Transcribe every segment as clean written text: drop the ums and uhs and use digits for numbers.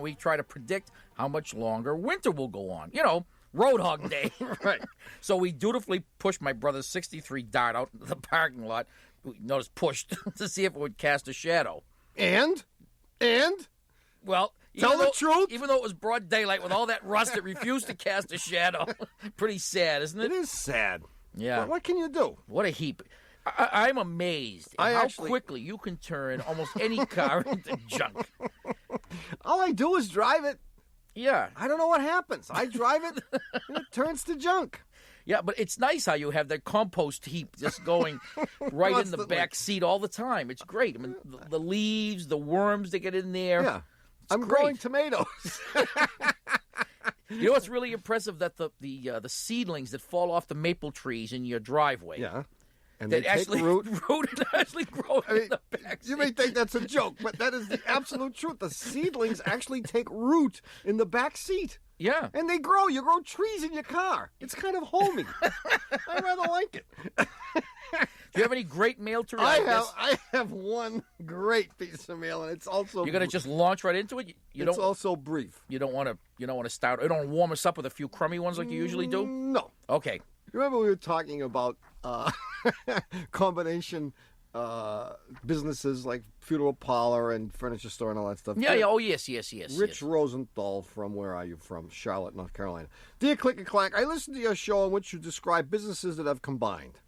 We try to predict how much longer winter will go on. You know, Roadhog Day. Right. So we dutifully pushed my brother's 63 Dart out into the parking lot. Notice pushed to see if it would cast a shadow. And? Well, Tell the truth. Even though it was broad daylight with all that rust, it refused to cast a shadow. Pretty sad, isn't it? It is sad. Yeah. But what can you do? What a heap. I'm amazed at how quickly you can turn almost any car into junk. All I do is drive it. Yeah. I don't know what happens. I drive it, and it turns to junk. Yeah, but it's nice how you have that compost heap just going right in the back seat all the time. It's great. I mean, the leaves, the worms that get in there. Yeah. I'm great. growing tomatoes. You know what's really impressive? That the seedlings that fall off the maple trees in your driveway. Yeah. And That they actually take root. and actually grow in the back seat. You may think that's a joke, but that is the absolute truth. The seedlings actually take root in the back seat. Yeah. And they grow. You grow trees in your car. It's kind of homey. I rather like it. Do you have any great mail to I read? have one great piece of mail, and it's also You're gonna just launch right into it. It's also brief. You don't want to start. You don't warm us up with a few crummy ones like you usually do. No. Okay. Remember we were talking about combination businesses like funeral parlor and furniture store and all that stuff. Yeah. Oh yes. Rich Rosenthal from, where are you from? Charlotte, North Carolina. Dear Click and Clack, I listened to your show in which you describe businesses that have combined.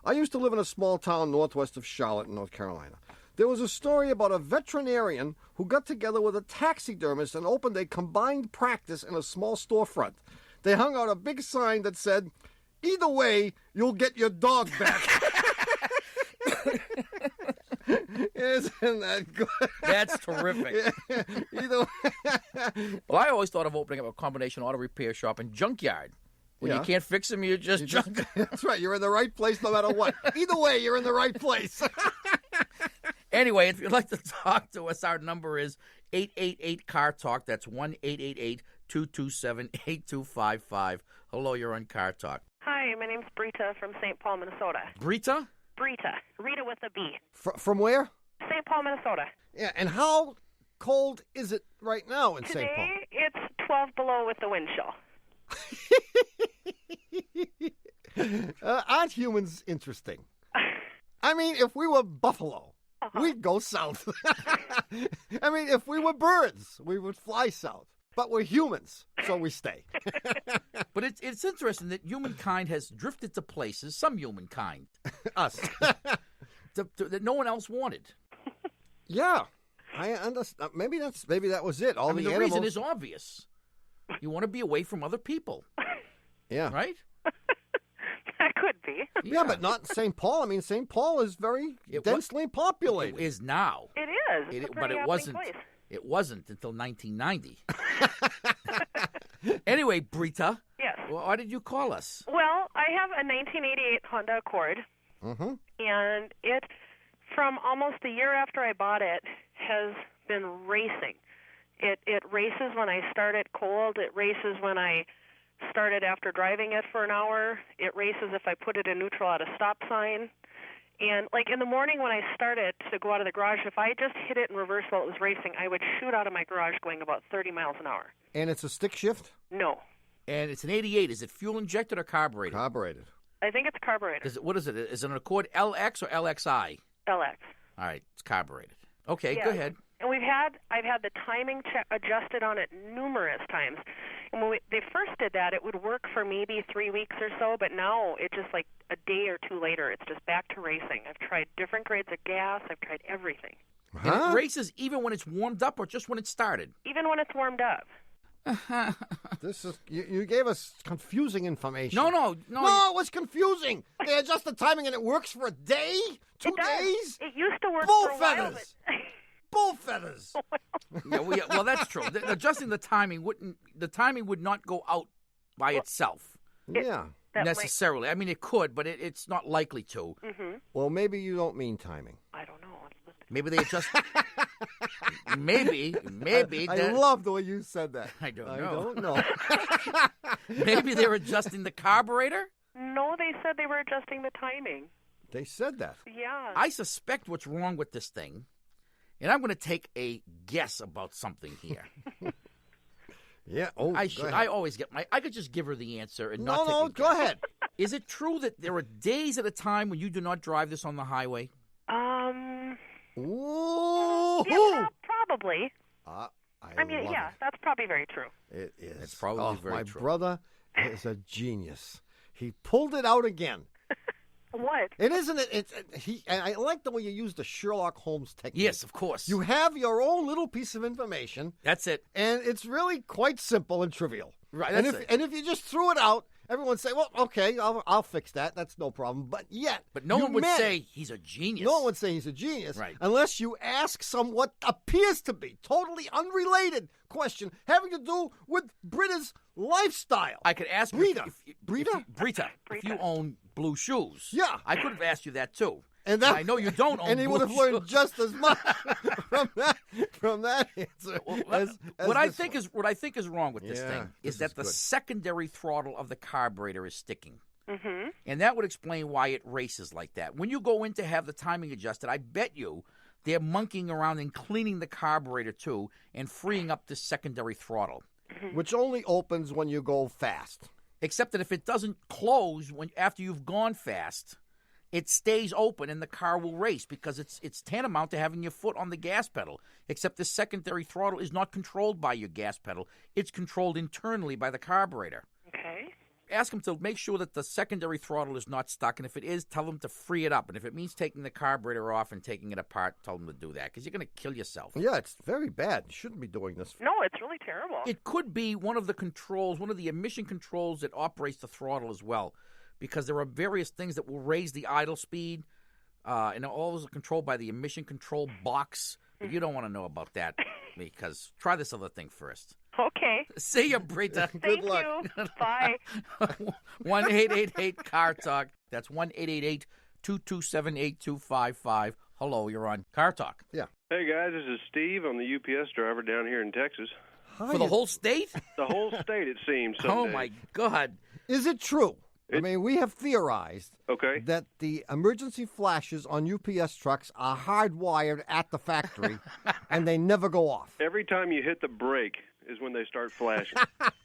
I used to live in a small town northwest of Charlotte, North Carolina. There was a story about a veterinarian who got together with a taxidermist and opened a combined practice in a small storefront. They hung out a big sign that said, "Either way, you'll get your dog back." Isn't that good? That's terrific. Either Well, I always thought of opening up a combination auto repair shop and junkyard. When you can't fix them, you just junk. That's right. You're in the right place no matter what. Either way, you're in the right place. Anyway, if you'd like to talk to us, our number is 888-CAR-TALK. That's 1-888-227-8255. Hello, you're on Car Talk. Hi, my name's Brita from St. Paul, Minnesota. Brita? Brita. Rita with a B. From where? St. Paul, Minnesota. Yeah, and how cold is it right now in St. Paul? Today, it's 12 below with the wind chill. Aren't humans interesting? I mean, if we were buffalo, we'd go south. I mean, if we were birds, we would fly south. But we're humans, so we stay. But it's interesting that humankind has drifted to places, some humankind, us, that no one else wanted. Yeah, I understand. Maybe that was it. The reason is obvious. You want to be away from other people. Yeah. Right? That could be. Yeah, but not St. Paul. I mean, St. Paul is very densely populated. It is now. It is. It's a But pretty it happening wasn't. place. It wasn't until 1990. Anyway, Brita. Yes. Why did you call us? Well, I have a 1988 Honda Accord, and it, from almost a year after I bought it, has been racing. It races when I start it cold. It races when I start it after driving it for an hour. It races if I put it in neutral at a stop sign. And, like, in the morning when I start it to go out of the garage, if I just hit it in reverse while it was racing, I would shoot out of my garage going about 30 miles an hour. And it's a stick shift? No. And it's an 88. Is it fuel injected or carbureted? Carbureted. I think it's carbureted. What is it? Is it an Accord LX or LXI? LX. All right, it's carbureted. Okay, Yeah. go ahead. And I've had the timing adjusted on it numerous times. And when they first did that, it would work for maybe 3 weeks or so, but now it's just like a day or two later, it's just back to racing. I've tried different grades of gas. I've tried everything. And it races even when it's warmed up or just when it started? Even when it's warmed up. This is you gave us confusing information. No, it was confusing. They adjust the timing and it works for a day, 2 days. It used to work Bull for a while. feathers. Bull feathers. Well, that's true. Adjusting the timing would not go out by itself. Yeah. Necessarily. I mean, it could, but it's not likely to. Mm-hmm. Well, maybe you don't mean timing. I don't know. Maybe they adjust. maybe. I love the way you said that. I don't know. know. Maybe they're adjusting the carburetor? No, they said they were adjusting the timing. They said that. Yeah. I suspect what's wrong with this thing, and I'm going to take a guess about something here. Yeah. Oh, go ahead. I always get I could just give her the answer and not No, take a go guess. ahead. Is it true that there are days at a time when you do not drive this on the highway? Ooh. Yeah, probably. I mean, love yeah, it. that's probably very true. It is. It's probably very my true. brother is a genius. He pulled it out again. What? It isn't it. And I like the way you use the Sherlock Holmes technique. Yes, of course. You have your own little piece of information, That's it. and it's really quite simple and trivial. Right. And That's if it. and if you just threw it out, everyone would say, "Well, okay, I'll fix that. That's no problem." But no you one would meant say it. he's a genius. No one would say he's a genius, Right. unless you ask some what appears to be totally unrelated question having to do with Britta's lifestyle. I could ask Brita. you Brita? if you own blue shoes. Yeah. I could have asked you that too. And that, I know you don't own and he blue would have learned shoes. just as much from that answer. as what I this think one. is wrong with this Yeah, thing this is that is the good. secondary throttle of the carburetor is sticking. Mm-hmm. And that would explain why it races like that. When you go in to have the timing adjusted, I bet you they're monkeying around and cleaning the carburetor too and freeing up the secondary throttle. Which only opens when you go fast. Except that if it doesn't close after you've gone fast, it stays open and the car will race because it's tantamount to having your foot on the gas pedal. Except the secondary throttle is not controlled by your gas pedal. It's controlled internally by the carburetor. Okay. Ask them to make sure that the secondary throttle is not stuck, and if it is, tell them to free it up. And if it means taking the carburetor off and taking it apart, tell them to do that because you're going to kill yourself. Yeah, it's very bad. You shouldn't be doing this. No, it's really terrible. It could be one of the controls, one of the emission controls that operates the throttle as well, because there are various things that will raise the idle speed, and all those are controlled by the emission control box. But you don't want to know about that because try this other thing first. Okay. See ya, Brita. Thank luck. you. Bye. 1-888-CAR Talk. That's 1-888-227-8255. Hello, you're on Car Talk. Yeah. Hey guys, this is Steve. I'm the UPS driver down here in Texas. For the whole state? The whole state, it seems. Some Oh, days. my God. Is it true? I mean, we have theorized Okay. that the emergency flashes on UPS trucks are hardwired at the factory, and they never go off. Every time you hit the brake is when they start flashing.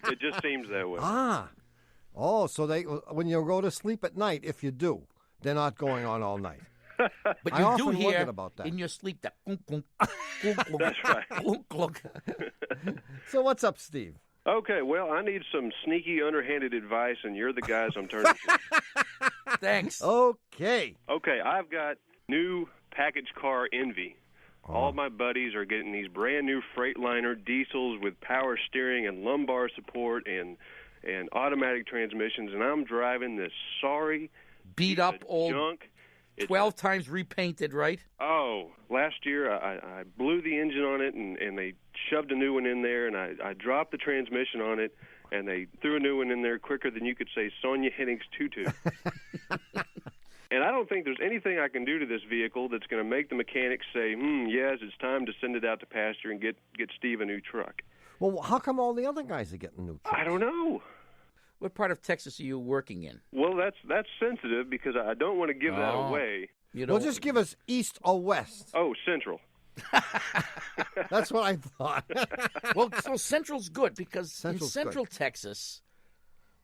It just seems that way. Oh, so when you go to sleep at night, if you do, they're not going on all night. But I you often do hear wondered about that. in your sleep that clunk, clunk, clunk, clunk, That's right. clunk, clunk. So what's up, Steve? Okay, well, I need some sneaky, underhanded advice, and you're the guys I'm turning to. Thanks. Okay. Okay, I've got new package car envy. All my buddies are getting these brand new Freightliner diesels with power steering and lumbar support and automatic transmissions, and I'm driving this sorry Beat piece up of old junk. It's 12 times repainted, right? Oh, last year I blew the engine on it, and they shoved a new one in there, and I dropped the transmission on it, and they threw a new one in there quicker than you could say Sonia Hennig's tutu. And I don't think there's anything I can do to this vehicle that's going to make the mechanics say, yes, it's time to send it out to pasture and get Steve a new truck. Well, how come all the other guys are getting new trucks? I don't know. What part of Texas are you working in? Well, that's sensitive because I don't want to give that away. You Well, know, just give us east or west. Oh, Central. That's what I thought. well, so Central's good because Central's in Central Texas,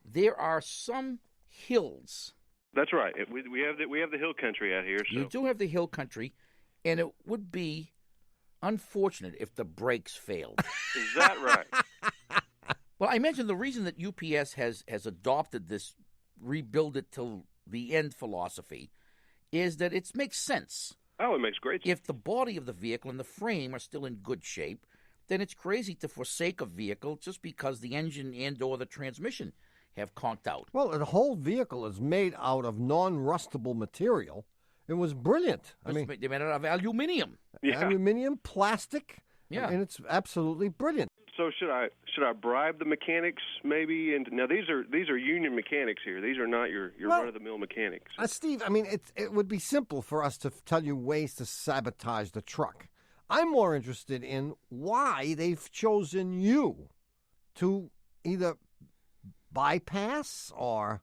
there are some hills. That's right. We have the hill country out here. So. You do have the hill country, and it would be unfortunate if the brakes failed. Is that right? Well, I mentioned the reason that UPS has adopted this rebuild it till the end philosophy is that it makes sense. Oh, it makes great sense. If the body of the vehicle and the frame are still in good shape, then it's crazy to forsake a vehicle just because the engine and or the transmission have conked out. Well, the whole vehicle is made out of non-rustable material. It was brilliant. I mean, They made it out of aluminium. Yeah. aluminum, plastic. Yeah. And it's absolutely brilliant. So should I bribe the mechanics maybe? And now these are union mechanics here. These are not your Well, run of the mill mechanics. Steve, I mean, it would be simple for us to tell you ways to sabotage the truck. I'm more interested in why they've chosen you to either bypass or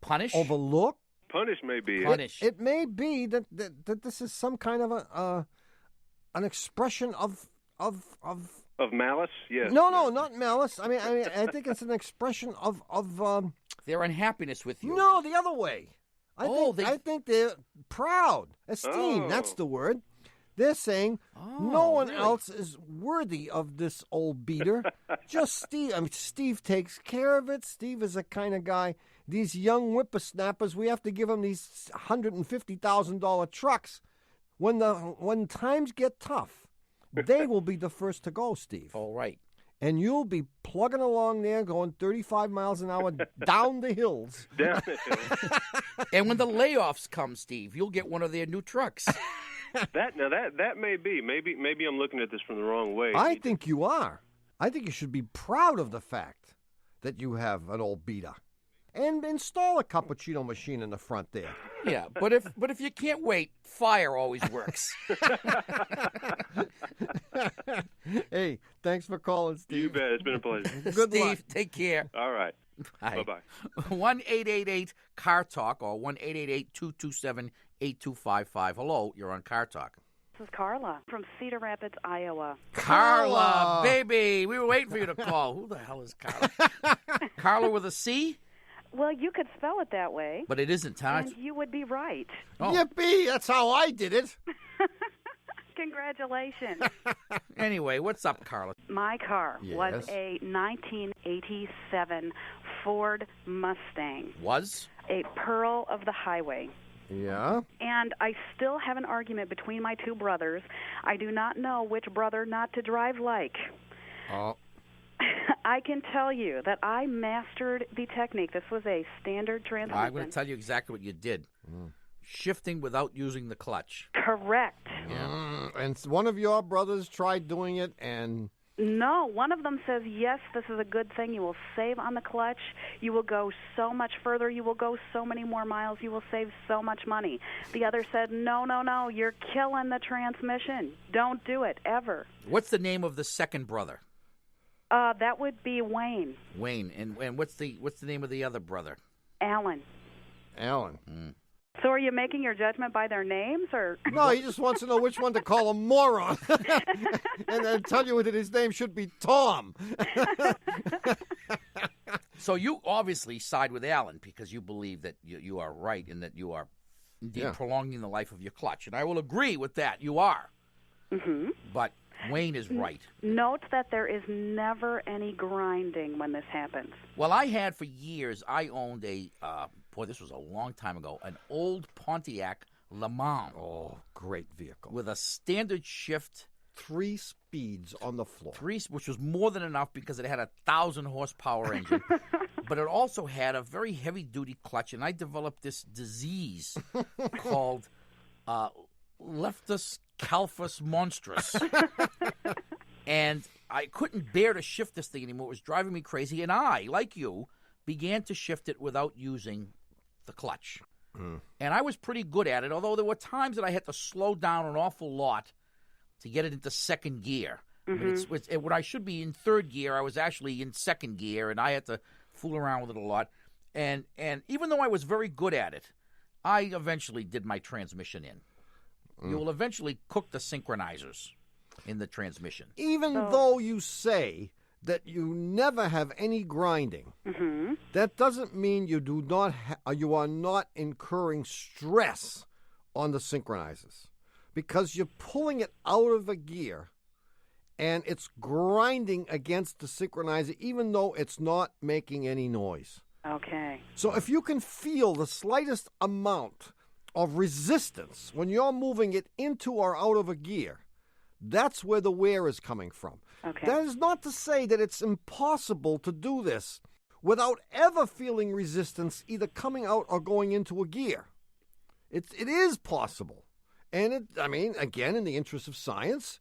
Punish? overlook. Punish may be it. Punish. It may be that this is some kind of an expression of Of malice? Yes. No, not malice. I mean, I think it's an expression of Their unhappiness with you. No, the other way. I think they're proud. Esteem, that's the word. They're saying no one else is worthy of this old beater. Just Steve. I mean, Steve takes care of it. Steve is the kind of guy, these young whippersnappers, we have to give them these $150,000 trucks. When times get tough, they will be the first to go, Steve. All right. And you'll be plugging along there, going 35 miles an hour down the hills. Down the hills. And when the layoffs come, Steve, you'll get one of their new trucks. That may be. Maybe I'm looking at this from the wrong way. I think you are. I think you should be proud of the fact that you have an old beater. And install a cappuccino machine in the front there. Yeah, but if you can't wait, fire always works. Hey, thanks for calling, Steve. You bet. It's been a pleasure. Good Steve, luck. take care. All right. Bye. Bye-bye. 1-888-CAR-TALK or 1-888-227-8255. Hello, you're on Car Talk. This is Carla from Cedar Rapids, Iowa. Carla, baby. We were waiting for you to call. Who the hell is Carla? Carla with a C? Well, you could spell it that way. But it isn't, huh? And you would be right. Oh. Yippee! That's how I did it. Congratulations. Anyway, what's up, Carla? My car Yes. was a 1987 Ford Mustang, Was? a pearl of the highway. Yeah? And I still have an argument between my two brothers. I do not know which brother not to drive like. Oh. I can tell you that I mastered the technique. This was a standard transmission. I'm going to tell you exactly what you did. Shifting without using the clutch. Correct. And one of your brothers tried doing it, and... No, one of them says, yes, this is a good thing. You will save on the clutch. You will go so much further. You will go so many more miles. You will save so much money. The other said, no, you're killing the transmission. Don't do it, ever. What's the name of the second brother? That would be Wayne. Wayne. And what's the name of the other brother? Alan. Alan. So are you making your judgment by their names, or? No, he just wants to know which one to call a moron. And then tell you that his name should be Tom. So you obviously side with Alan because you believe that you are right and that you are indeed prolonging the life of your clutch. And I will agree with that. You are. Mm-hmm. But Wayne is right. Note that there is never any grinding when this happens. Well, I had for years, I owned a, this was a long time ago, an old Pontiac Le Mans. Oh, great vehicle. With a standard shift. 3 speeds on the floor. Which was more than enough because it had a 1,000-horsepower engine. But it also had a very heavy-duty clutch, and I developed this disease called Leptus calphus monstrous. And I couldn't bear to shift this thing anymore. It was driving me crazy. And I, like you, began to shift it without using the clutch. And I was pretty good at it, although there were times that I had to slow down an awful lot to get it into second gear. I mean, when I should be in third gear, I was actually in second gear, and I had to fool around with it a lot. And even though I was very good at it, I eventually did my transmission in. You will eventually cook the synchronizers in the transmission. Even though you say that you never have any grinding, that doesn't mean you do not you are not incurring stress on the synchronizers, because you're pulling it out of a gear and it's grinding against the synchronizer even though it's not making any noise. Okay. So if you can feel the slightest amount of resistance when you're moving it into or out of a gear, that's where the wear is coming from. Okay. That is not to say that it's impossible to do this without ever feeling resistance either coming out or going into a gear. It is possible. And again, in the interest of science,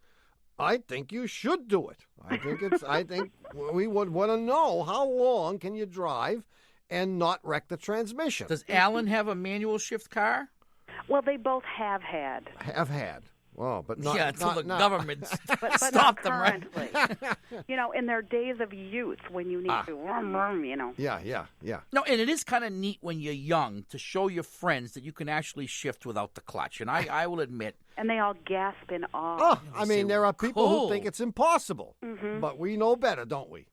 I think you should do it. I think we would want to know how long can you drive and not wreck the transmission. Does Alan have a manual shift car? Well, they both have had. Have had. Well, but not, until the not- government But stopped not them, right? currently. In their days of youth when you need to, Yeah. No, and it is kind of neat when you're young to show your friends that you can actually shift without the clutch. And I will admit, And they all gasp in awe. Oh, I say, mean, there are people cool. who think it's impossible, but we know better, don't we?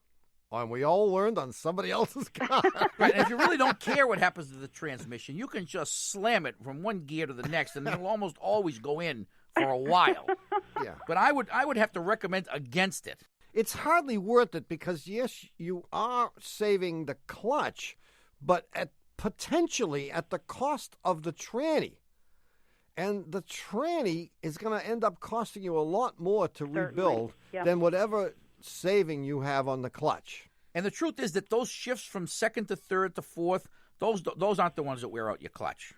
And we all learned on somebody else's car. right? And if you really don't care what happens to the transmission, you can just slam it from one gear to the next, and it'll almost always go in for a while. Yeah. But I would have to recommend against it. It's hardly worth it because, yes, you are saving the clutch, but potentially at the cost of the tranny. And the tranny is going to end up costing you a lot more to rebuild than whatever saving you have on the clutch. And the truth is that those shifts from second to third to fourth, those aren't the ones that wear out your clutch.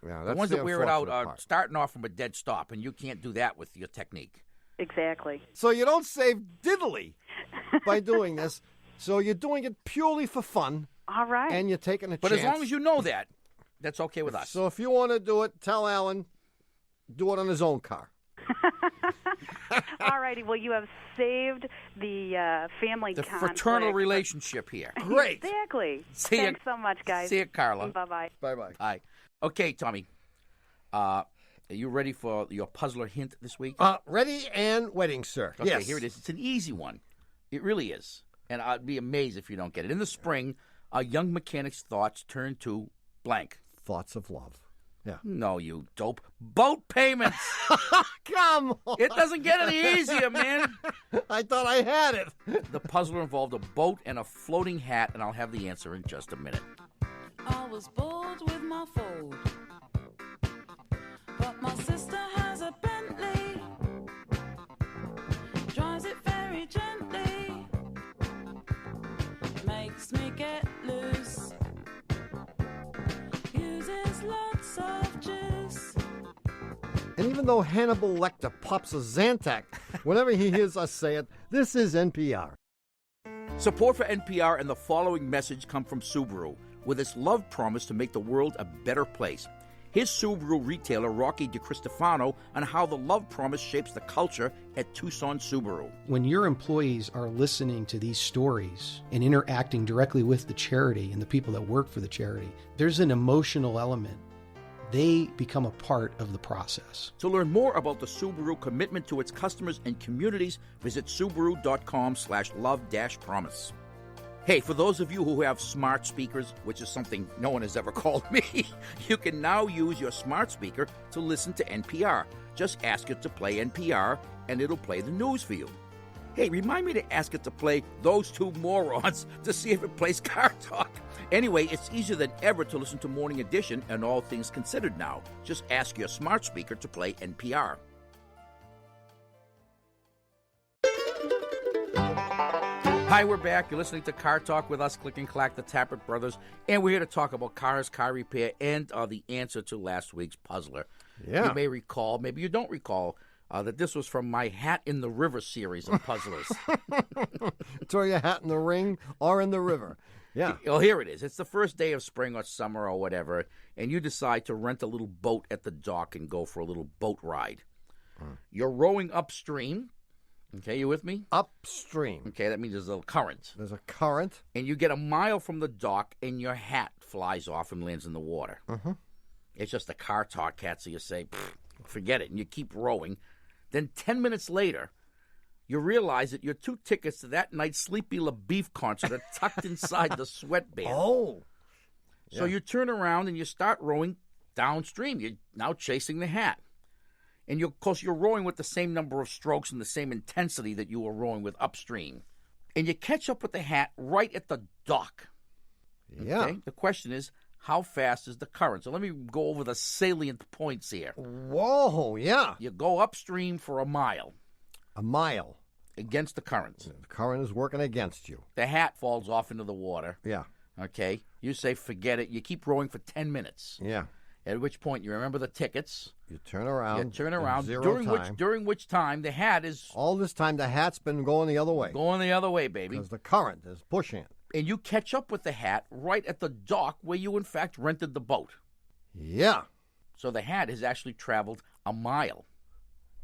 Yeah, The that's ones that wear it out unfortunate are part. starting off from a dead stop, and you can't do that with your technique. Exactly. So you don't save diddly by doing this. So you're doing it purely for fun, All right. and you're taking a But chance. as long as you know that, that's okay with us. So if you want to do it, tell Alan, do it on his own car. All righty. Well, you have saved the family the conflict. fraternal relationship here. Great. Exactly. See ya. Thanks so much, guys. See you, Carla. Bye-bye. Bye-bye. Hi. Okay, Tommy. Are you ready for your puzzler hint this week? Ready and waiting, sir. Okay, yes. here it is. It's an easy one. It really is. And I'd be amazed if you don't get it. In the spring, a young mechanic's thoughts turn to blank. Thoughts of love. Yeah. No, you dope. Boat payments. Come on. It doesn't get any easier, man. I thought I had it. The puzzler involved a boat and a floating hat, and I'll have the answer in just a minute. I was bored with my Ford, but my sister has a Bentley, drives it very gently, makes me get loose, uses lots of juice. And even though Hannibal Lecter pops a Zantac whenever he hears us say it, this is NPR. Support for NPR and the following message come from Subaru, with its love promise to make the world a better place. Here's Subaru retailer Rocky DiCristofano on how the love promise shapes the culture at Tucson Subaru. When your employees are listening to these stories and interacting directly with the charity and the people that work for the charity, there's an emotional element. They become a part of the process. To learn more about the Subaru commitment to its customers and communities, visit Subaru.com/love-promise. Hey, for those of you who have smart speakers, which is something no one has ever called me, you can now use your smart speaker to listen to NPR. Just ask it to play NPR, and it'll play the news for you. Hey, remind me to ask it to play Those Two Morons to see if it plays Car Talk. Anyway, it's easier than ever to listen to Morning Edition and All Things Considered now. Just ask your smart speaker to play NPR. Hi, we're back. You're listening to Car Talk with us, Click and Clack, the Tappert Brothers, and we're here to talk about cars, car repair, and the answer to last week's puzzler. Yeah. You may recall, maybe you don't recall, that this was from my Hat in the River series of puzzlers. Throw your hat in the ring or in the river. Yeah. Well, here it is. It's the first day of spring or summer or whatever, and you decide to rent a little boat at the dock and go for a little boat ride. You're rowing upstream. Okay, you with me? Upstream. Okay, that means there's a current. There's a current. And you get a mile from the dock, and your hat flies off and lands in the water. It's just a car talk cat, so you say, forget it, and you keep rowing. Then 10 minutes later, you realize that your 2 tickets to that night's Sleepy LaBeef concert are tucked inside the sweatband. Oh. So you turn around and you start rowing downstream. You're now chasing the hat. And of course, you're rowing with the same number of strokes and the same intensity that you were rowing with upstream. And you catch up with the hat right at the dock. Yeah. Okay? The question is, how fast is the current? So let me go over the salient points here. Whoa, yeah. You go upstream for a mile A mile. against the current. The current is working against you. The hat falls off into the water. Yeah. Okay? You say, forget it. You keep rowing for 10 minutes. Yeah. At which point you remember the tickets. You turn around. You turn in around. Zero time. During which time the hat is All this time, the hat's been going the other way. going the other way, baby. Because the current is pushing it. And you catch up with the hat right at the dock where you, in fact, rented the boat. Yeah. So the hat has actually traveled a mile.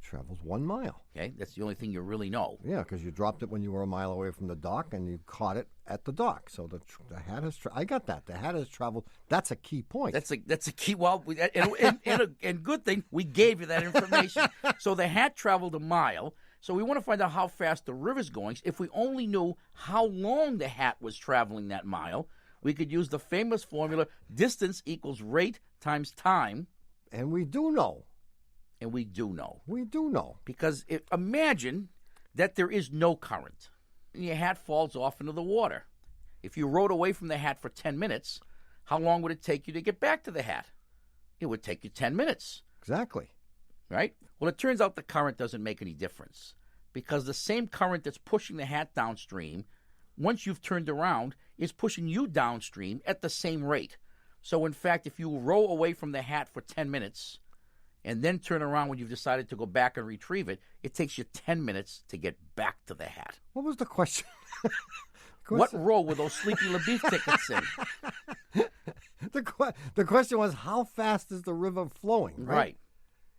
Travels 1 mile. Okay, that's the only thing you really know. Yeah, because you dropped it when you were a mile away from the dock, and you caught it at the dock. So the hat has. I got that. The hat has traveled. That's a key point. That's a key. Well, and good thing we gave you that information. So the hat traveled a mile. So we want to find out how fast the river's going. If we only knew how long the hat was traveling that mile, we could use the famous formula: distance equals rate times time. And we do know. And we do know. We do know. Because imagine that there is no current and your hat falls off into the water. If you rode away from the hat for 10 minutes, how long would it take you to get back to the hat? It would take you 10 minutes. Exactly. Right? Well, it turns out the current doesn't make any difference because the same current that's pushing the hat downstream, once you've turned around, is pushing you downstream at the same rate. So, in fact, if you row away from the hat for 10 minutes and then turn around when you've decided to go back and retrieve it, it takes you 10 minutes to get back to the hat. What was the question? What row were those Sleepy LaBeef tickets in? The question was, how fast is the river flowing? Right.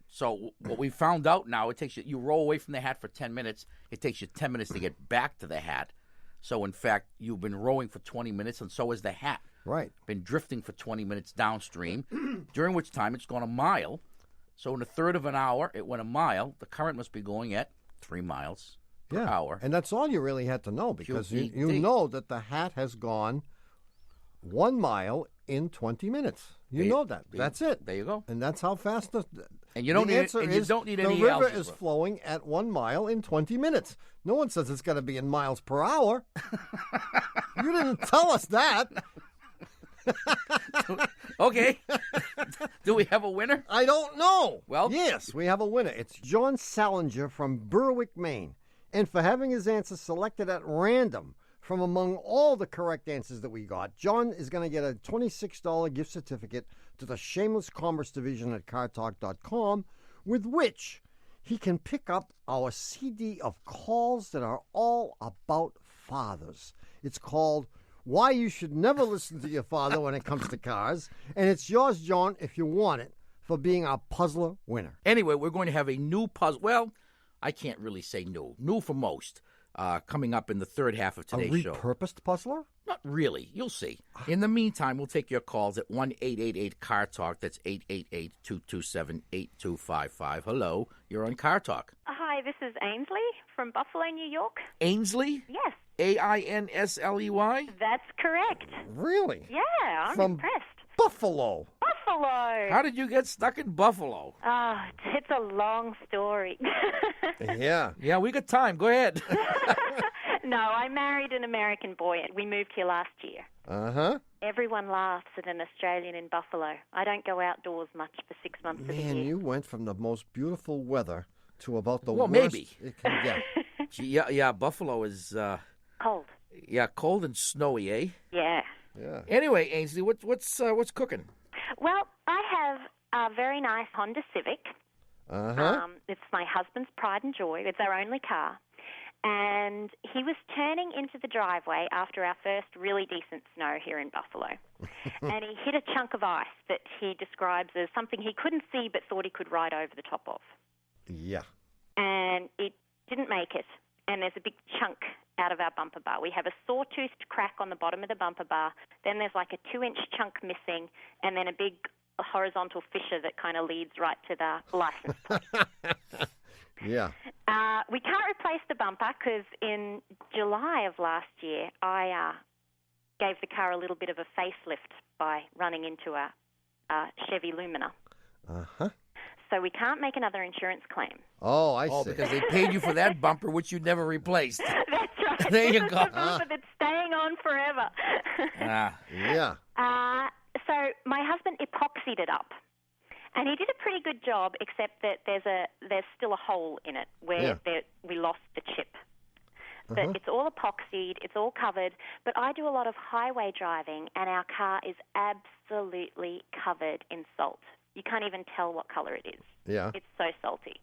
So what we found out now, it takes you row away from the hat for 10 minutes. It takes you 10 minutes to get back to the hat. So, in fact, you've been rowing for 20 minutes, and so has the hat. Right. Been drifting for 20 minutes downstream, during which time it's gone a mile. So in a third of an hour, it went a mile. The current must be going at 3 miles per hour. And that's all you really had to know, because you know that the hat has gone 1 mile in 20 minutes. You know that. That's it. There you go. And that's how fast and you don't the need answer and is you don't need the any river algebra. is flowing at 1 mile in 20 minutes. No one says it's got to be in miles per hour. You didn't tell us that. Okay. Do we have a winner? I don't know. Well, yes, we have a winner. It's John Salinger from Berwick, Maine. And for having his answer selected at random from among all the correct answers that we got, John is going to get a $26 gift certificate to the Shameless Commerce Division at cartalk.com, with which he can pick up our CD of calls that are all about fathers. It's called Why You Should Never Listen to Your Father When It Comes to Cars. And it's yours, John, if you want it, for being our puzzler winner. Anyway, we're going to have a new puzzle. Well, I can't really say new. New for most. Coming up in the third half of today's show. A repurposed puzzler? Not really. You'll see. In the meantime, we'll take your calls at 1-888-CAR-TALK. That's 888-227-8255. Hello, you're on Car Talk. Hi, this is Ainsley from Buffalo, New York. Ainsley? Yes. Ainsley? That's correct. Really? Yeah, I'm From impressed. Buffalo. Buffalo. How did you get stuck in Buffalo? It's a long story. Yeah. Yeah, we got time. Go ahead. No, I married an American boy. We moved here last year. Uh-huh. Everyone laughs at an Australian in Buffalo. I don't go outdoors much for 6 months of the year. Man, you went from the most beautiful weather to about the Well, worst maybe. it can get. Yeah, Buffalo is... Cold. Yeah, cold and snowy, eh? Yeah. Yeah. Anyway, Ainsley, what's cooking? Well, I have a very nice Honda Civic. Uh-huh. It's my husband's pride and joy. It's our only car. And he was turning into the driveway after our first really decent snow here in Buffalo. And he hit a chunk of ice that he describes as something he couldn't see but thought he could ride over the top of. Yeah. And it didn't make it. And there's a big chunk out of our bumper bar. We have a sawtoothed crack on the bottom of the bumper bar. Then there's like a 2-inch chunk missing, and then a big horizontal fissure that kind of leads right to the license plate. Yeah. We can't replace the bumper because in July of last year, I gave the car a little bit of a facelift by running into a Chevy Lumina. Uh-huh. So we can't make another insurance claim. Oh, I Oh, see. because they paid you for that bumper, which you never replaced. That's right. There you This go. is a bumper that's staying on forever. Yeah. So my husband epoxied it up. And he did a pretty good job, except that there's still a hole in it where we lost the chip. But it's all epoxied, it's all covered. But I do a lot of highway driving, and our car is absolutely covered in salt. You can't even tell what color it is. Yeah. It's so salty.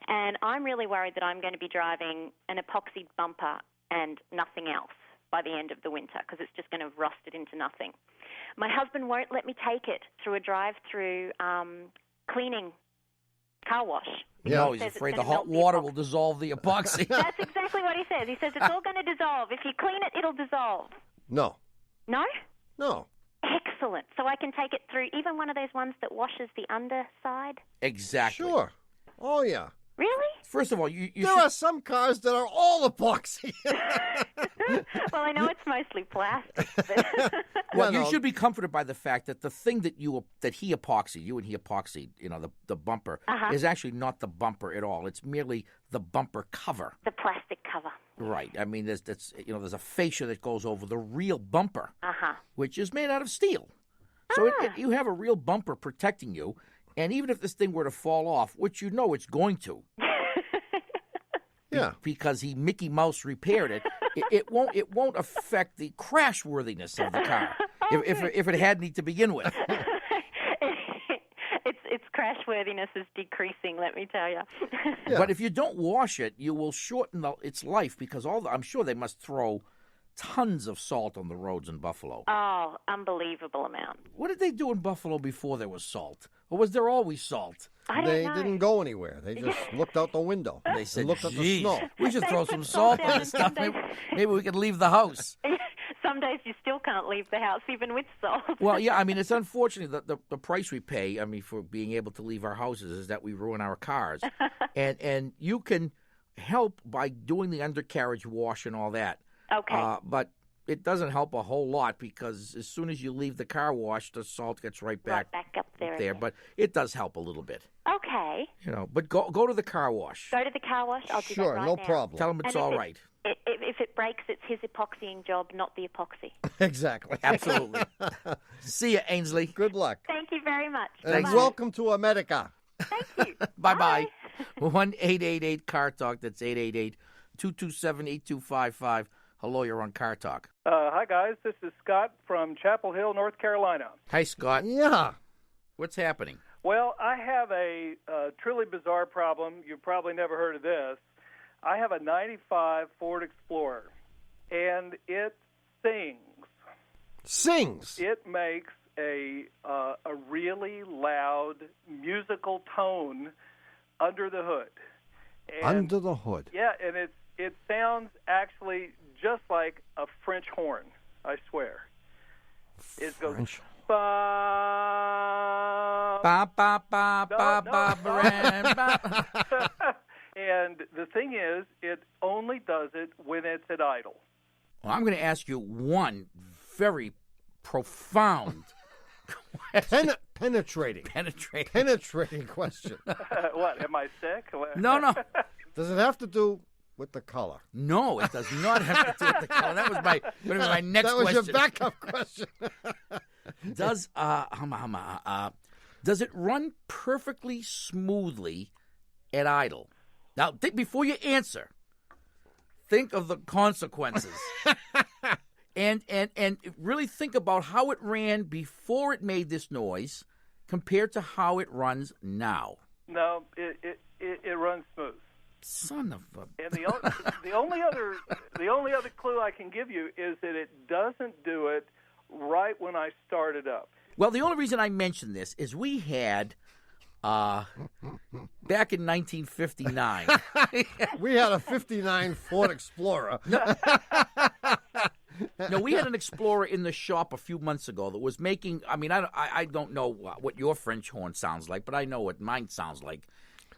And I'm really worried that I'm going to be driving an epoxied bumper and nothing else by the end of the winter because it's just going to rust it into nothing. My husband won't let me take it through a drive-through cleaning car wash. Yeah. No, he's Says it's afraid the gonna hot melt the water epoxy. will dissolve the epoxy. That's exactly what he says. He says it's all going to dissolve. If you clean it, it'll dissolve. No. No? No. Excellent. So I can take it through even one of those ones that washes the underside? Exactly. Sure. Oh, yeah. Really? First of all, you There should... are some cars that are all epoxy. Well, I know it's mostly plastic. But Well, Yeah, you no. should be comforted by the fact that the thing that you and he epoxied, the bumper, Uh-huh. is actually not the bumper at all. It's merely the bumper cover. the plastic cover. Right. I mean, there's a fascia that goes over the real bumper, Uh-huh. which is made out of steel. So you have a real bumper protecting you, and even if this thing were to fall off, which you know it's going to, Yeah. because he Mickey Mouse repaired it, it won't affect the crash worthiness of the car if it had any to begin with. Its crash worthiness is decreasing, let me tell you. Yeah. But if you don't wash it, you will shorten its life because I'm sure they must throw tons of salt on the roads in Buffalo. Oh, unbelievable amount. What did they do in Buffalo before there was salt? Or was there always salt? I don't They know. didn't go anywhere. They just looked out the window. They said, and looked at the "Gee, snow. we should They throw put some salt salt on down this and stuff. some Maybe we could leave the house." Some days you still can't leave the house, even with salt. Well, yeah, I mean, it's unfortunate that the price we pay, I mean, for being able to leave our houses is that we ruin our cars. and you can help by doing the undercarriage wash and all that. Okay. But it doesn't help a whole lot because as soon as you leave the car wash, the salt gets right back right back up there. again. But it does help a little bit, Okay. But go to the car wash. Go to the car wash. I'll do that Sure, right no now. problem. Tell them it's And all if right. If it breaks, it's his epoxying job, not the epoxy. Exactly. Absolutely. See you, Ainsley. Good luck. Thank you very much. And Bye-bye. welcome to America. Thank you. Bye-bye. 1-888-CAR-TALK. That's 888-227-8255. Hello, you're on Car Talk. Hi, guys. This is Scott from Chapel Hill, North Carolina. Hi, Scott. Yeah. What's happening? Well, I have a truly bizarre problem. You've probably never heard of this. I have a 95 Ford Explorer, and it sings. Sings. It makes a really loud musical tone under the hood. And, Under the hood. Yeah, and it sounds actually just like a French horn, I swear. It goes... French. Ba, Ba, ba, ba, ba, No, ba, no. ba, ba. and the thing is, it only does it when it's at idle. Well, I'm going to ask you one very profound Penetrating. penetrating. Question. What, am I sick? No. Does it have to do with the color? No, it does not have to do with the color. That was my next That was question. your backup question. Does it run perfectly smoothly at idle? Now, before you answer, think of the consequences, and really think about how it ran before it made this noise compared to how it runs now. No, it runs smooth. Son of a... And the only other clue I can give you is that it doesn't do it right when I start it up. Well, the only reason I mention this is we had, back in 1959... We had a 59 Ford Explorer. No, we had an Explorer in the shop a few months ago that was making... I mean, I don't know what your French horn sounds like, but I know what mine sounds like.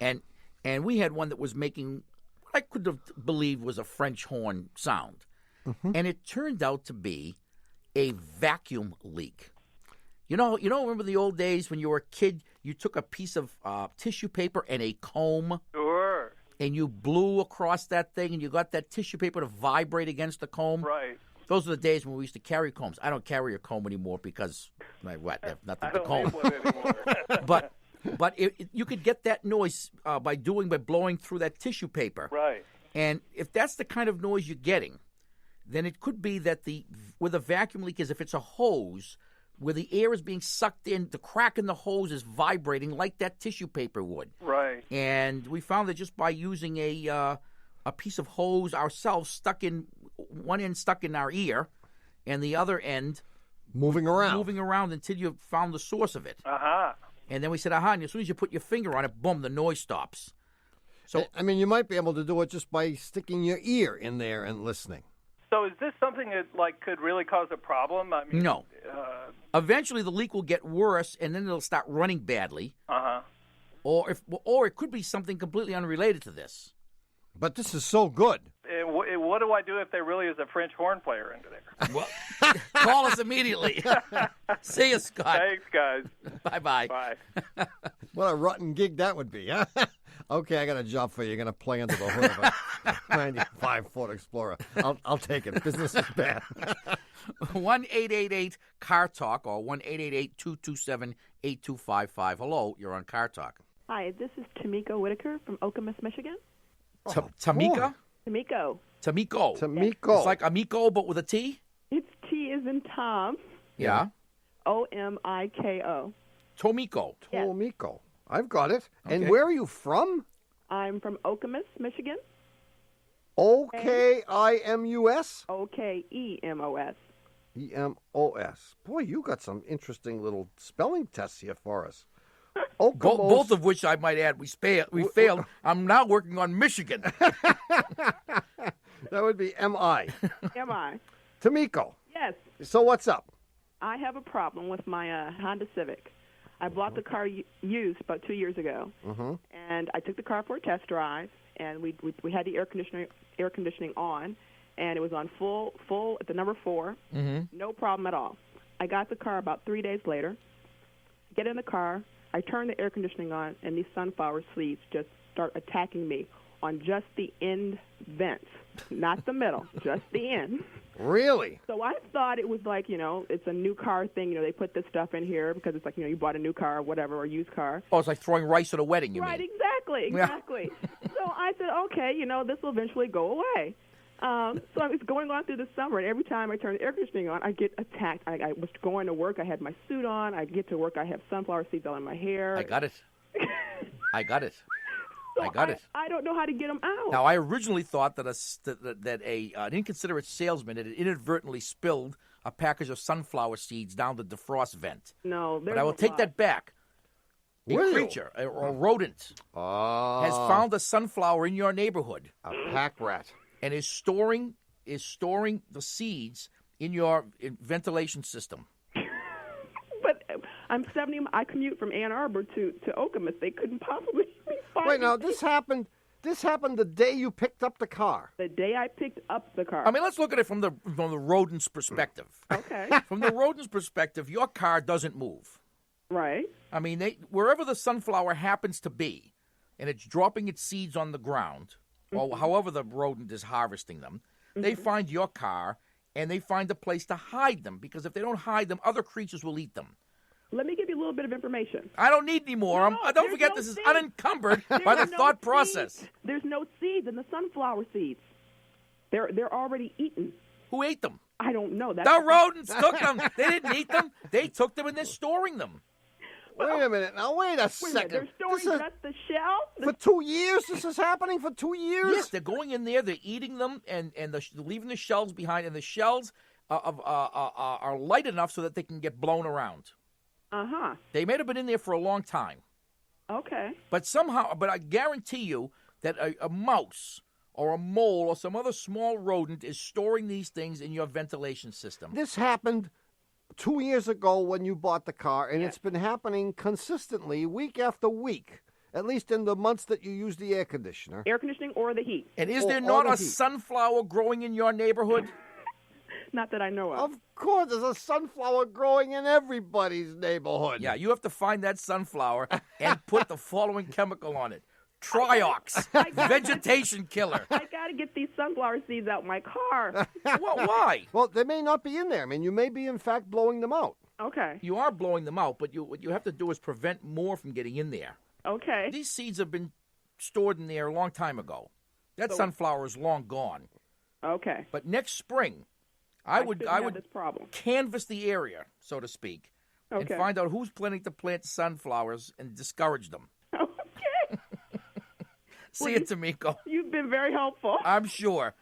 And we had one that was making what I could have believed was a French horn sound. Mm-hmm. And it turned out to be a vacuum leak. You know, remember the old days when you were a kid, you took a piece of tissue paper and a comb, Sure. and you blew across that thing, and you got that tissue paper to vibrate against the comb? Right. Those are the days when we used to carry combs. I don't carry a comb anymore because, I have nothing I to don't comb. need one anymore. But you could get that noise by blowing through that tissue paper. Right. And if that's the kind of noise you're getting, then it could be that where the vacuum leak is, if it's a hose, where the air is being sucked in, the crack in the hose is vibrating like that tissue paper would. Right. And we found that just by using a piece of hose ourselves, one end stuck in our ear, and the other end Moving around. moving around until you found the source of it. Uh-huh. And then we said, aha, and as soon as you put your finger on it, boom, the noise stops. So, I mean, you might be able to do it just by sticking your ear in there and listening. So is this something that could really cause a problem? I mean, no. Eventually, the leak will get worse, and then it'll start running badly. Uh-huh. Or it could be something completely unrelated to this. But this is so good. What do I do if there really is a French horn player under there? Well, call us immediately. See you, Scott. Thanks, guys. Bye-bye. Bye. What a rotten gig that would be, huh? Okay, I got a job for you. You're going to play under the hood of a 95 Ford Explorer. I'll take it. Business is bad. 1-888-CAR-TALK or 1-888-227-8255. Hello, you're on Car Talk. Hi, this is Tamiko Whitaker from Okemos, Michigan. Tamika? Tamiko. Tamiko. Tamiko. It's like Amico, but with a T? It's T as in Tom. Yeah. Omiko. Tomiko. Yes. Tomiko. I've got it. Okay. And where are you from? I'm from Okemos, Michigan. O-K-I-M-U-S? O-K-E-M-O-S. E-M-O-S. Boy, you got some interesting little spelling tests here for us. Both of which I might add, we failed. I'm now working on Michigan. That would be M-I. M-I. Tamiko. Yes. So what's up? I have a problem with my Honda Civic. I bought the car used about 2 years ago, and I took the car for a test drive, and we had the air conditioning on, and it was on full at the number 4. No problem at all. I got the car about 3 days later. Get in the car. I turn the air conditioning on, and these sunflower seeds just start attacking me on just the end vents, not the middle, just the end. Really? So I thought it was like, it's a new car thing. They put this stuff in here because it's like, you bought a new car or whatever, or used car. Oh, it's like throwing rice at a wedding, you right, mean? Exactly. So I said, okay, this will eventually go away. So I was going on through the summer, and every time I turn the air conditioning on, I get attacked. I was going to work. I had my suit on. I get to work. I have sunflower seeds all in my hair. I got it. I got it. So I got it. I don't know how to get them out. Now, I originally thought that an inconsiderate salesman had inadvertently spilled a package of sunflower seeds down the defrost vent. No, but I will take that back. A creature, a rodent, has found a sunflower in your neighborhood. A pack rat. And is storing the seeds in your ventilation system. But I'm 70. I commute from Ann Arbor to Okemos. They couldn't possibly find. Wait, now this happened the day you picked up the car. The day I picked up the car. I mean, let's look at it from the rodent's perspective. Okay. From the rodent's perspective, your car doesn't move. Right. I mean, wherever the sunflower happens to be, and it's dropping its seeds on the ground, or however the rodent is harvesting them, they find your car, and they find a place to hide them, because if they don't hide them, other creatures will eat them. Let me give you a little bit of information. I don't need any more. No, don't forget, no this seeds. is unencumbered by the thought process. There's no seeds in the sunflower seeds. They're already eaten. Who ate them? I don't know. The rodents took them. They didn't eat them. They took them, and they're storing them. Wait a minute. Now, wait a second. They're storing just the shell? For 2 years? This is happening for 2 years? Yes, they're going in there. They're eating them and leaving the shells behind. And the shells are light enough so that they can get blown around. Uh-huh. They may have been in there for a long time. Okay. But I guarantee you that a mouse or a mole or some other small rodent is storing these things in your ventilation system. This happened 2 years ago when you bought the car, and it's been happening consistently week after week, at least in the months that you use the air conditioner. Air conditioning or the heat. And is there not a sunflower growing in your neighborhood? Not that I know of. Of course, there's a sunflower growing in everybody's neighborhood. Yeah, you have to find that sunflower and put the following chemical on it. Triox, vegetation killer. I got to get these sunflower seeds out my car. Well, why? Well, they may not be in there. I mean, you may be, in fact, blowing them out. Okay. You are blowing them out, but what you have to do is prevent more from getting in there. Okay. These seeds have been stored in there a long time ago. That sunflower is long gone. Okay. But next spring, I would this problem. canvass the area, so to speak, and find out who's planning to plant sunflowers and discourage them. Okay. See you, Tamiko. You've been very helpful. I'm sure.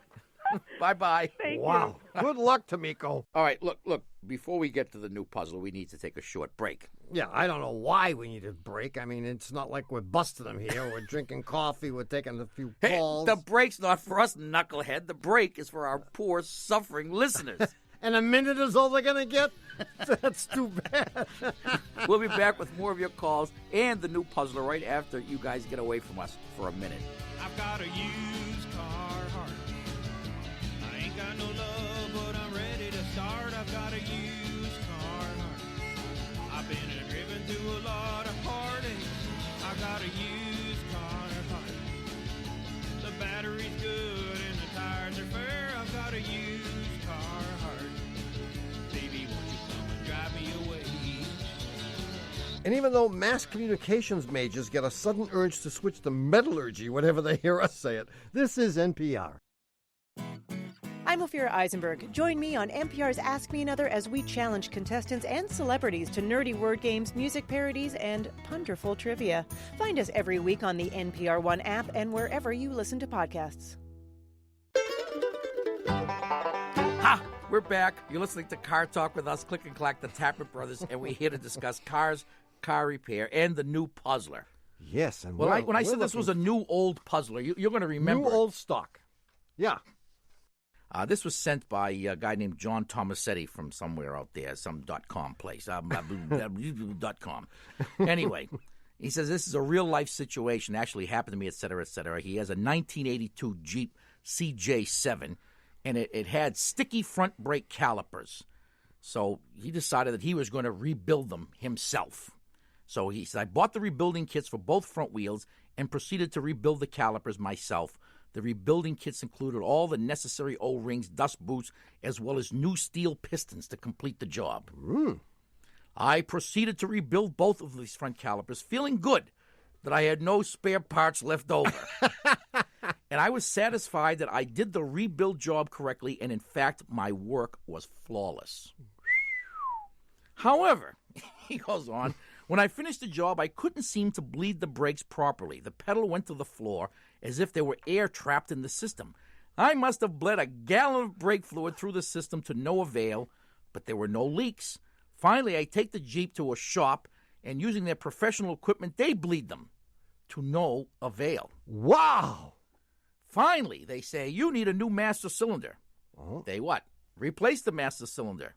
Bye-bye. Thank you. Wow. Good luck, Tamiko. All right, look. Before we get to the new puzzle, we need to take a short break. Yeah, I don't know why we need a break. I mean, it's not like we're busting them here. We're drinking coffee. We're taking a few calls. The break's not for us, knucklehead. The break is for our poor, suffering listeners. And a minute is all they're going to get? That's too bad. We'll be back with more of your calls and the new puzzler right after you guys get away from us for a minute. I've got a used car heart. I ain't got no love, but I'm ready to start. I've got a used car heart. I've been driven through a lot of heartaches. I've got a used car heart. The battery's good and the tires are fair. I've got a used car heart. Baby, won't you come and drive me away? And even though mass communications majors get a sudden urge to switch to metallurgy whenever they hear us say it, this is NPR. I'm Ophira Eisenberg. Join me on NPR's Ask Me Another as we challenge contestants and celebrities to nerdy word games, music parodies, and ponderful trivia. Find us every week on the NPR One app and wherever you listen to podcasts. Ha! We're back. You're listening to Car Talk with us, Click and Clack, the Tapper Brothers, and we're here to discuss cars, car repair, and the new puzzler. Yes. And Well, when I said this was a new old puzzler, you're going to remember. New old stock. Yeah. This was sent by a guy named John Tomasetti from somewhere out there, some .com place, .com. Anyway, he says this is a real-life situation, actually happened to me, et cetera, et cetera. He has a 1982 Jeep CJ7, and it had sticky front brake calipers. So he decided that he was going to rebuild them himself. So he said, I bought the rebuilding kits for both front wheels and proceeded to rebuild the calipers myself. The rebuilding kits included all the necessary O-rings, dust boots, as well as new steel pistons to complete the job. I proceeded to rebuild both of these front calipers, feeling good that I had no spare parts left over. And I was satisfied that I did the rebuild job correctly, and in fact, my work was flawless. However, he goes on, when I finished the job, I couldn't seem to bleed the brakes properly. The pedal went to the floor as if there were air trapped in the system. I must have bled a gallon of brake fluid through the system to no avail, but there were no leaks. Finally, I take the Jeep to a shop, and using their professional equipment, they bleed them to no avail. Wow! Finally, they say, you need a new master cylinder. They what? Replace the master cylinder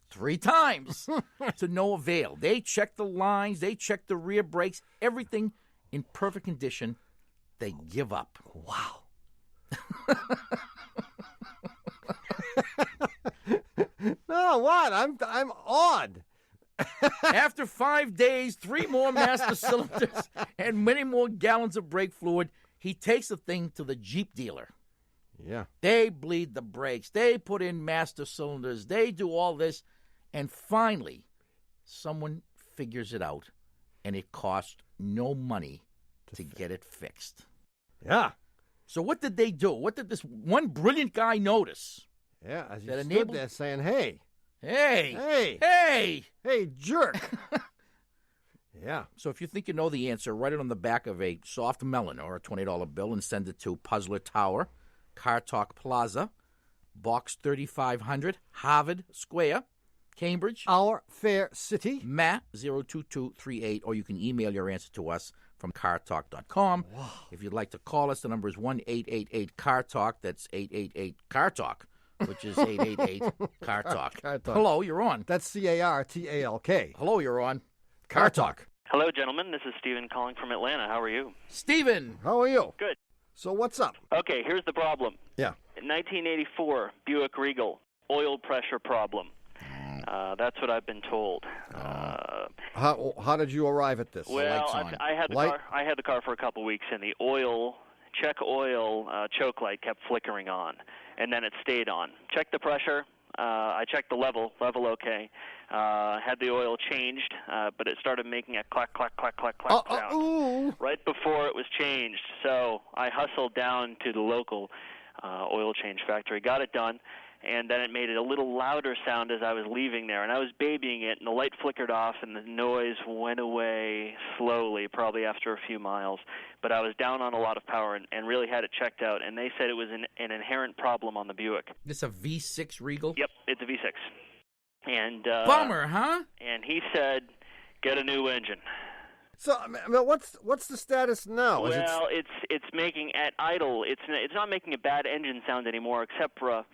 3 times to no avail. They check the lines, they check the rear brakes, everything in perfect condition. They give up. Wow. No, what? I'm awed. After 5 days, 3 more master cylinders, and many more gallons of brake fluid, he takes the thing to the Jeep dealer. Yeah. They bleed the brakes. They put in master cylinders. They do all this. And finally, someone figures it out, and it costs no money to get it fixed. Yeah. So what did they do? What did this one brilliant guy notice? Yeah, as you That stood enabled- there saying, hey, Hey, jerk. Yeah. So if you think you know the answer, write it on the back of a soft melon or a $20 bill and send it to Puzzler Tower, Car Talk Plaza, Box 3500, Harvard Square, Cambridge. Our fair city. Matt 02238, or you can email your answer to us from cartalk.com. Wow. If you'd like to call us, the number is 1-888-CAR-TALK. That's 888-CAR-TALK, which is 888-CAR-TALK. Car Talk. Hello, you're on. That's CARTALK. Hello, you're on. Car Talk. Hello, gentlemen. This is Stephen calling from Atlanta. How are you? Stephen. How are you? Good. So what's up? Okay, here's the problem. Yeah. In 1984, Buick Regal, oil pressure problem. That's what I've been told. How did you arrive at this? Well, I had the car for a couple weeks, and the check oil choke light kept flickering on, and then it stayed on. Checked the pressure. I checked the level okay. Had the oil changed, but it started making a clack, clack, clack, clack, clack sound right before it was changed. So I hustled down to the local oil change factory, got it done, and then it made it a little louder sound as I was leaving there. And I was babying it, and the light flickered off, and the noise went away slowly, probably after a few miles. But I was down on a lot of power and really had it checked out, and they said it was an inherent problem on the Buick. This a V6 Regal? Yep, it's a V6. And bummer, huh? And he said, Get a new engine. So, I mean, what's the status now? Well, it's making at idle. It's not making a bad engine sound anymore, except for a.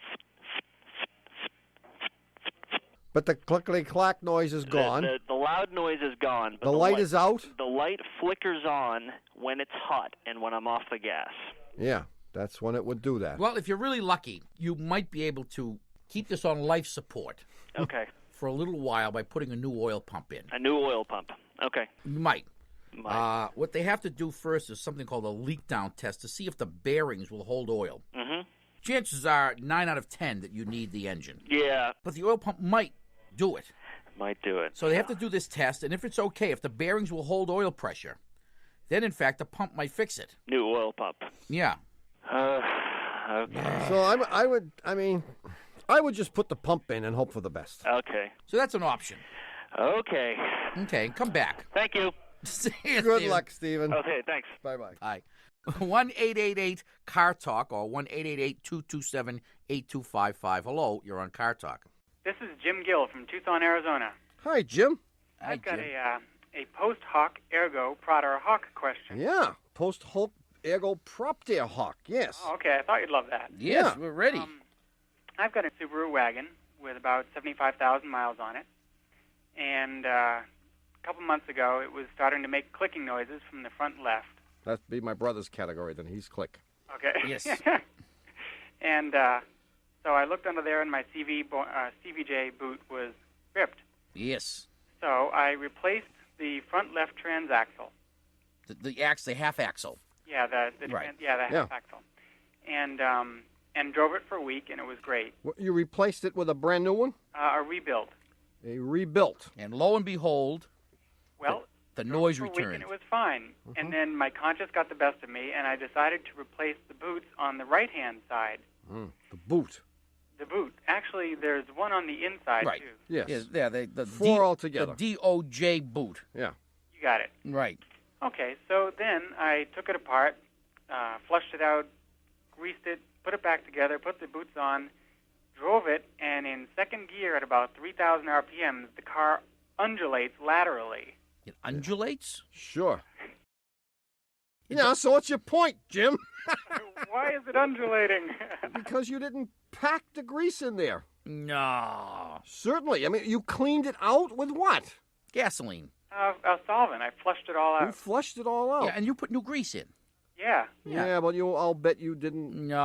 But the clickety-clack noise is gone. The loud noise is gone. But the light is out? The light flickers on when it's hot and when I'm off the gas. Yeah, that's when it would do that. Well, if you're really lucky, you might be able to keep this on life support. Okay. For a little while by putting a new oil pump in. A new oil pump. Okay. You might. What they have to do first is something called a leak down test to see if the bearings will hold oil. Mm-hmm. Chances are 9 out of 10 that you need the engine. Yeah. But the oil pump might do it. Might do it. So they have to do this test, and if it's okay, if the bearings will hold oil pressure, then in fact the pump might fix it. New oil pump. Yeah. Okay. So I would just put the pump in and hope for the best. Okay. So that's an option. Okay. Okay, come back. Thank you. See you, Good Stephen. luck, Stephen. Okay, thanks. Bye-bye. Hi. 1-888-CAR-TALK or 1-888-227-8255. Hello, you're on Car Talk. This is Jim Gill from Tucson, Arizona. Hi, Jim. I've got a post-hoc ergo Prater Hawk question. Yeah, post-hoc ergo propter hawk, yes. Oh, okay, I thought you'd love that. Yes, we're ready. I've got a Subaru wagon with about 75,000 miles on it, and a couple months ago it was starting to make clicking noises from the front left. That'd be my brother's category, then he's click. Okay. Yes. And so I looked under there, and my CVJ boot was ripped. Yes. So I replaced the front left transaxle. The half axle. Yeah, the Right. half axle, and drove it for a week, and it was great. You replaced it with a brand new one? A rebuild. A rebuilt. And lo and behold, Well, the noise for a week, returned. and it was fine. And then my conscience got the best of me, and I decided to replace the boots on the right-hand side. The boot. The boot. Actually, there's one on the inside, Right. too. Yes. Yeah, the Four altogether. The DOJ boot. Yeah. You got it. Right. Okay, so then I took it apart, flushed it out, greased it, put it back together, put the boots on, drove it, and in second gear at about 3,000 RPMs, the car undulates laterally. It undulates? Sure. Yeah, so what's your point, Jim? Why is it undulating? Because you didn't pack the grease in there. No. Certainly. I mean, you cleaned it out with what? Gasoline. A solvent. I flushed it all You out. flushed it all out. Yeah, and you put new grease in. Yeah. Yeah, but I'll bet you didn't No.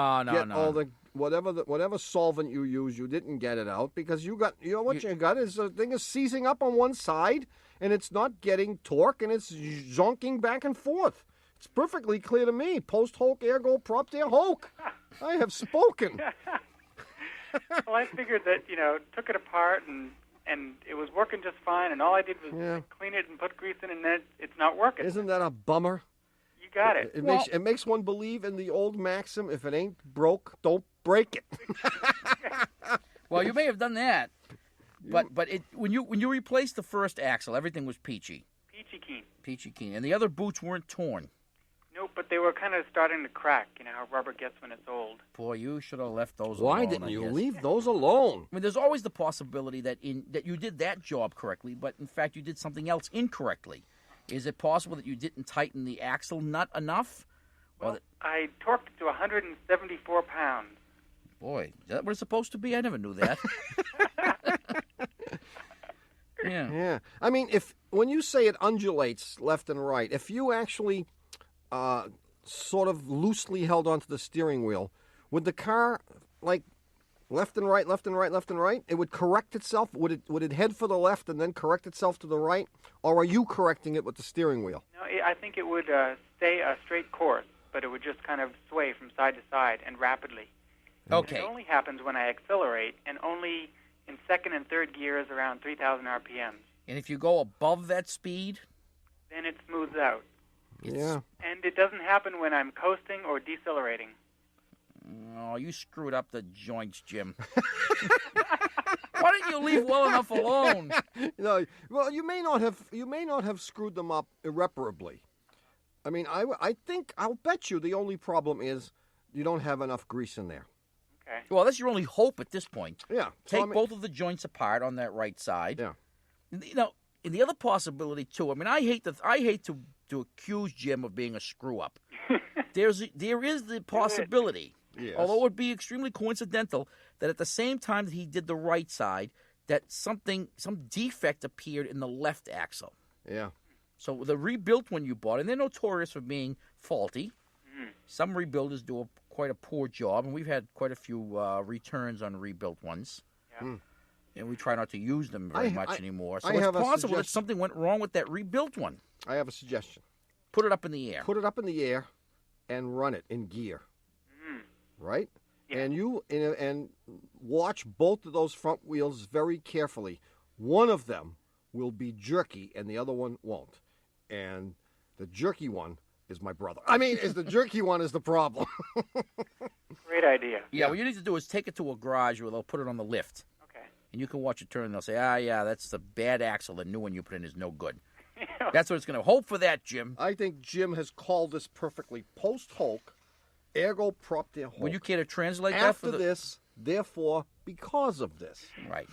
all the whatever solvent you use, you didn't get it out because you got is the thing is seizing up on one side and it's not getting torque and it's zonking back and forth. It's perfectly clear to me. Post hoc ergo propter hoc. I have spoken. Well, I figured that, took it apart and it was working just fine, and all I did was clean it and put grease in, and then it's not working. Isn't that a bummer? You got it. It makes one believe in the old maxim: if it ain't broke, don't break it. Well, you may have done that, but when you replaced the first axle, everything was peachy. Peachy keen, and the other boots weren't torn. Nope, but they were kind of starting to crack. You know how rubber gets when it's old. Boy, you should have left those Why alone. didn't I you guess. leave those alone? I mean, there's always the possibility that you did that job correctly, but in fact you did something else incorrectly. Is it possible that you didn't tighten the axle nut enough? Well, I torqued it to 174 pounds. Boy, is that what it's supposed to be? I never knew that. Yeah. I mean, when you say it undulates left and right, if you actually sort of loosely held onto the steering wheel, would the car like left and right, left and right, left and right? It would correct itself. Would it head for the left and then correct itself to the right, or are you correcting it with the steering wheel? No, I think it would stay a straight course, but it would just kind of sway from side to side and rapidly. Okay. And it only happens when I accelerate, and only in second and third gears around 3,000 RPMs. And if you go above that speed, then it smooths out. Yeah. And it doesn't happen when I'm coasting or decelerating. Oh, you screwed up the joints, Jim. Why didn't you leave well enough alone? No, well, you may not have screwed them up irreparably. I mean, I'll bet you the only problem is you don't have enough grease in there. Okay. Well, that's your only hope at this point. Yeah. Take both of the joints apart on that right side. Yeah. And the other possibility too. I mean, I hate to accuse Jim of being a screw up. There is the possibility, Yes. although it would be extremely coincidental, that at the same time that he did the right side, that some defect appeared in the left axle. Yeah. So the rebuilt one you bought, and they're notorious for being faulty. Some rebuilders do quite a poor job, and we've had quite a few returns on rebuilt ones. Yeah. And we try not to use them very much anymore. So I it's have a possible that suggestion. something went wrong with that rebuilt one. I have a suggestion. Put it up in the air. Put it up in the air and run it in gear. Right? And and watch both of those front wheels very carefully. One of them will be jerky and the other one won't. And the jerky one is my brother. I mean, the jerky one is the problem. Great idea. Yeah, what you need to do is take it to a garage where they'll put it on the lift. Okay. And you can watch it turn and they'll say, yeah, that's the bad axle. The new one you put in is no good. That's what it's going to. Hope for that, Jim. I think Jim has called this perfectly. Post hoc, ergo propter hoc. Would you care to translate that After for the... this, therefore, because of this. Right.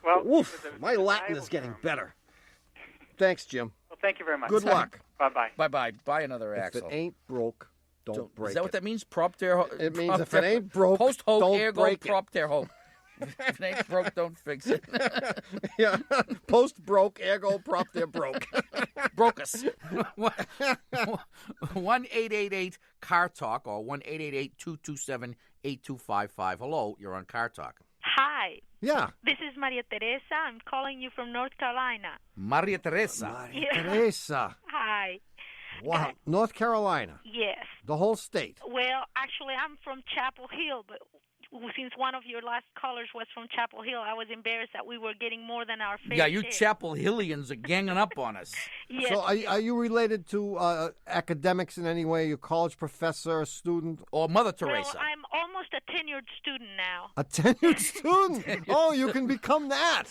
Well, Oof, my Latin is getting better. Thanks, Jim. Well, thank you very much. Good luck. Bye-bye. Bye-bye. Buy another If axle. it ain't broke, don't break Is that it. what that means? Propter... It means if it ain't broke, Post hoc, don't ergo break it. propter hoc. If it ain't broke, don't fix it. Yeah. Post broke, ergo propter broke. Broke us. 1-888-CAR TALK or 1-888-227-8255. Hello, you're on Car Talk. Hi. Yeah. This is Maria Teresa. I'm calling you from North Carolina. Maria Teresa. Teresa. Hi. Wow. North Carolina. Yes. The whole state. Well, actually, I'm from Chapel Hill, but since one of your last callers was from Chapel Hill, I was embarrassed that we were getting more than our fair Yeah, you share. Chapel Hillians are ganging up on us. Yes. So are you related to academics in any way? You college professor, student? Or Mother Well, Teresa? I'm almost a tenured student now. A tenured student? Oh, you can become that.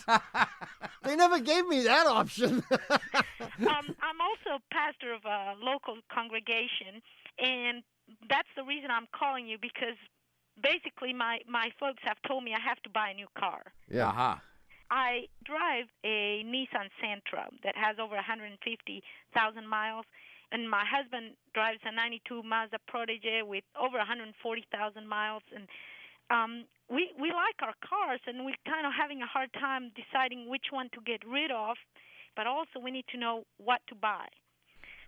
They never gave me that option. I'm also pastor of a local congregation, and that's the reason I'm calling you, because basically my folks have told me I have to buy a new car. Yeah. Uh-huh. I drive a Nissan Sentra that has over 150,000 miles, and my husband drives a 92 Mazda Protege with over 140,000 miles. And we like our cars, and we're kind of having a hard time deciding which one to get rid of, but also we need to know what to buy.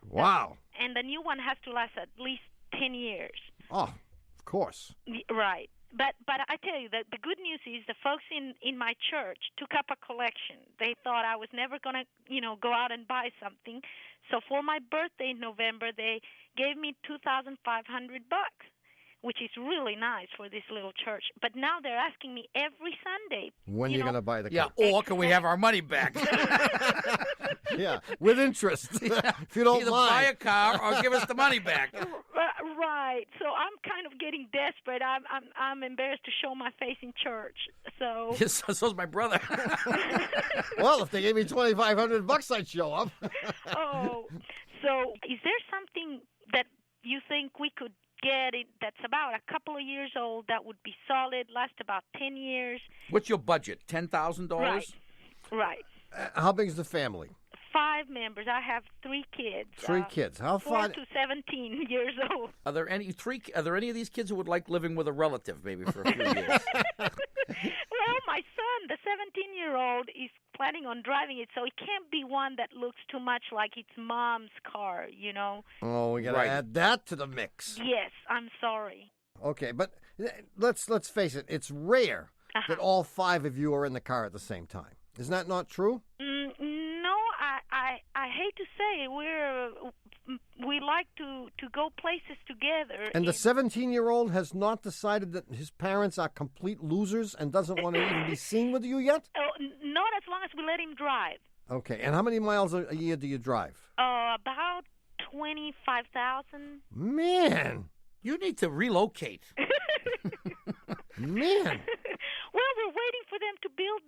Wow. And the new one has to last at least 10 years. Oh, of course. Right. But I tell you, the good news is the folks in my church took up a collection. They thought I was never going to, go out and buy something. So for my birthday in November, they gave me $2,500, which is really nice for this little church. But now they're asking me every Sunday. When are you going to buy the car? Yeah, or can we have our money back? Yeah, with interest, if you don't Either mind. buy a car or give us the money back. Right. So I'm kind of getting desperate. I'm embarrassed to show my face in church. So Yes, so's my brother. Well, if they gave me $2,500, I'd show up. Oh, so is there something that you think we could get that's about a couple of years old that would be solid, last about 10 years? What's your budget? $10,000? Right. How big is the family? 5 members. I have 3 kids. 3 kids. How 4 far? to 17 years old. Are there any of these kids who would like living with a relative maybe for a few years? Well, my son, the 17-year-old, is planning on driving it, so it can't be one that looks too much like its mom's car, Oh, we got to add that to the mix. Yes, I'm sorry. Okay, but let's face it. It's rare that all 5 of you are in the car at the same time. Isn't that not true? No, I hate to say we like to go places together. And the 17-year-old has not decided that his parents are complete losers and doesn't want to even be seen with you yet? Not as long as we let him drive. Okay, and how many miles a year do you drive? About 25,000. Man. You need to relocate. Man. Well, we're waiting for them to build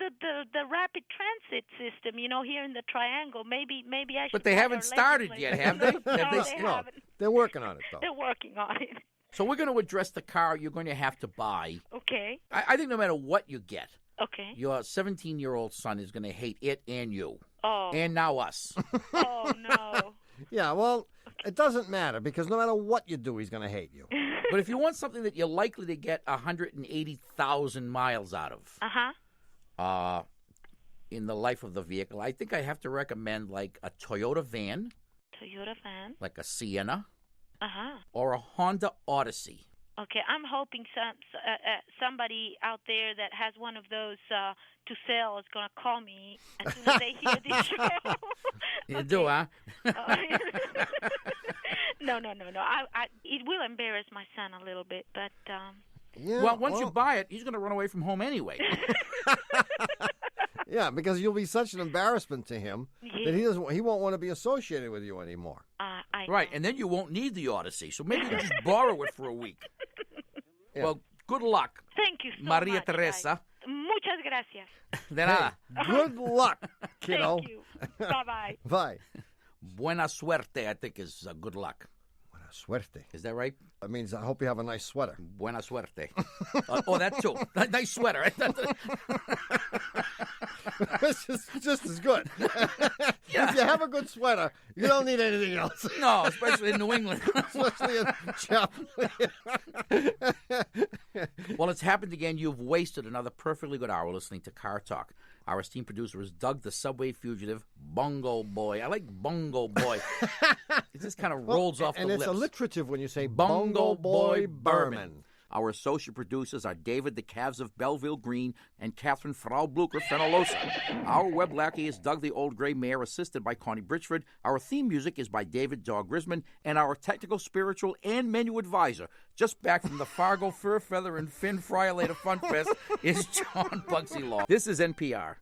the rapid transit system, here in the Triangle. Maybe I should. But they haven't started yet, have they? No, they haven't. They're working on it, though. They're working on it. So we're going to address the car you're going to have to buy. Okay. I think no matter what you get, Okay. your 17-year-old son is going to hate it and you. Oh. And now us. Oh, no. Yeah, well, it doesn't matter because no matter what you do, he's going to hate you. But if you want something that you're likely to get 180,000 miles out of, in the life of the vehicle, I think I have to recommend like a Toyota van. Toyota van. Like a Sienna. Uh-huh. Or a Honda Odyssey. Okay, I'm hoping somebody out there that has one of those to sell is going to call me as soon as they hear this show. You do, huh? No. It will embarrass my son a little bit, but... Yeah, well, once you buy it, he's going to run away from home anyway. Yeah, because you'll be such an embarrassment to him that he won't want to be associated with you anymore. Right, and then you won't need the Odyssey, so maybe you can just borrow it for a week. Yeah. Well, good luck. Thank you so Maria much, Teresa. guys. Muchas gracias. De nada. Good luck, kiddo. Thank you. Bye-bye. Bye. Buena suerte, I think, is good luck. Buena suerte. Is that right? That means I hope you have a nice sweater. Buena suerte. Oh, that too. Nice sweater. It's just as good. If you have a good sweater, you don't need anything else. No, especially in New England. Especially in Chaplin. Well, it's happened again. You've wasted another perfectly good hour listening to Car Talk. Our esteemed producer is Doug, the subway fugitive, Bungo Boy. I like Bungo Boy. It just kind of rolls off the lips. And it's alliterative when you say Bungo Boy Berman. Our associate producers are David the Calves of Belleville Green and Catherine Frau Blucher Fenolosa. Our web lackey is Doug the Old Gray Mare, assisted by Connie Bridgeford. Our theme music is by David Dog Grisman. And our technical, spiritual, and menu advisor, just back from the Fargo Fur Feather and Fin Friolator Fun Fest, is John Bugsy Law. This is NPR.